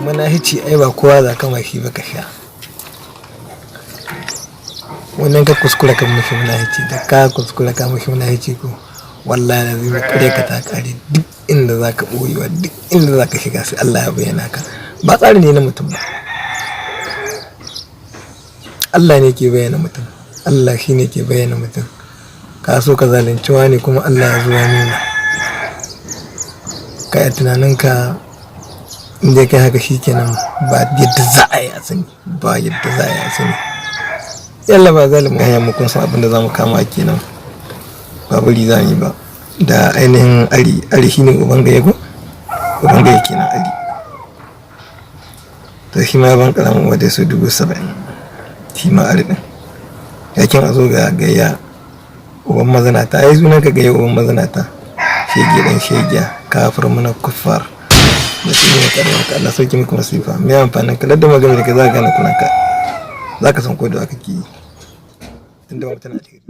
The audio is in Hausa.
Manahici ai ba kowa za ka mashi ba ka sha. Wannan ka kuskura kan mashi manahici da ka kuskura ka mashi manahici ko wallahi da zai kare ka ta kare duk inda za ka ɓoyewa duk inda za ka shiga sai Allah ya bayyana ka. Ba tsari ne na mutum ba. Allah ne ke bayyana mutum. Allah shi ne ke bayyana mutum. Ka so ka zalunci wani kuma Allah ya zo ya nuna. Ka yi tunaninka inda kai haka shi kenan ba yadda za a yi a sani ba yadda za a yi a sani. Yalla ba zalimin hanyar mu kun san abin da za mu kama kenan ba bari za mu yi ba da ainihin ari shi ne uban gaya ko uban gaya kenan ari to shi ma ban karamin wadda su 70,000 shi ma ari din yakin a zo ga gaya uban mazanata ai sunan ka gaya uban mazanata shege dan shegiya kafir mana kuffar da shi ne karuwa ka Allah sauki muku masifa me amfanin ka ladda magana da ka za ka gane kunan ka za ka san ko da aka ki tunda mutum na cikin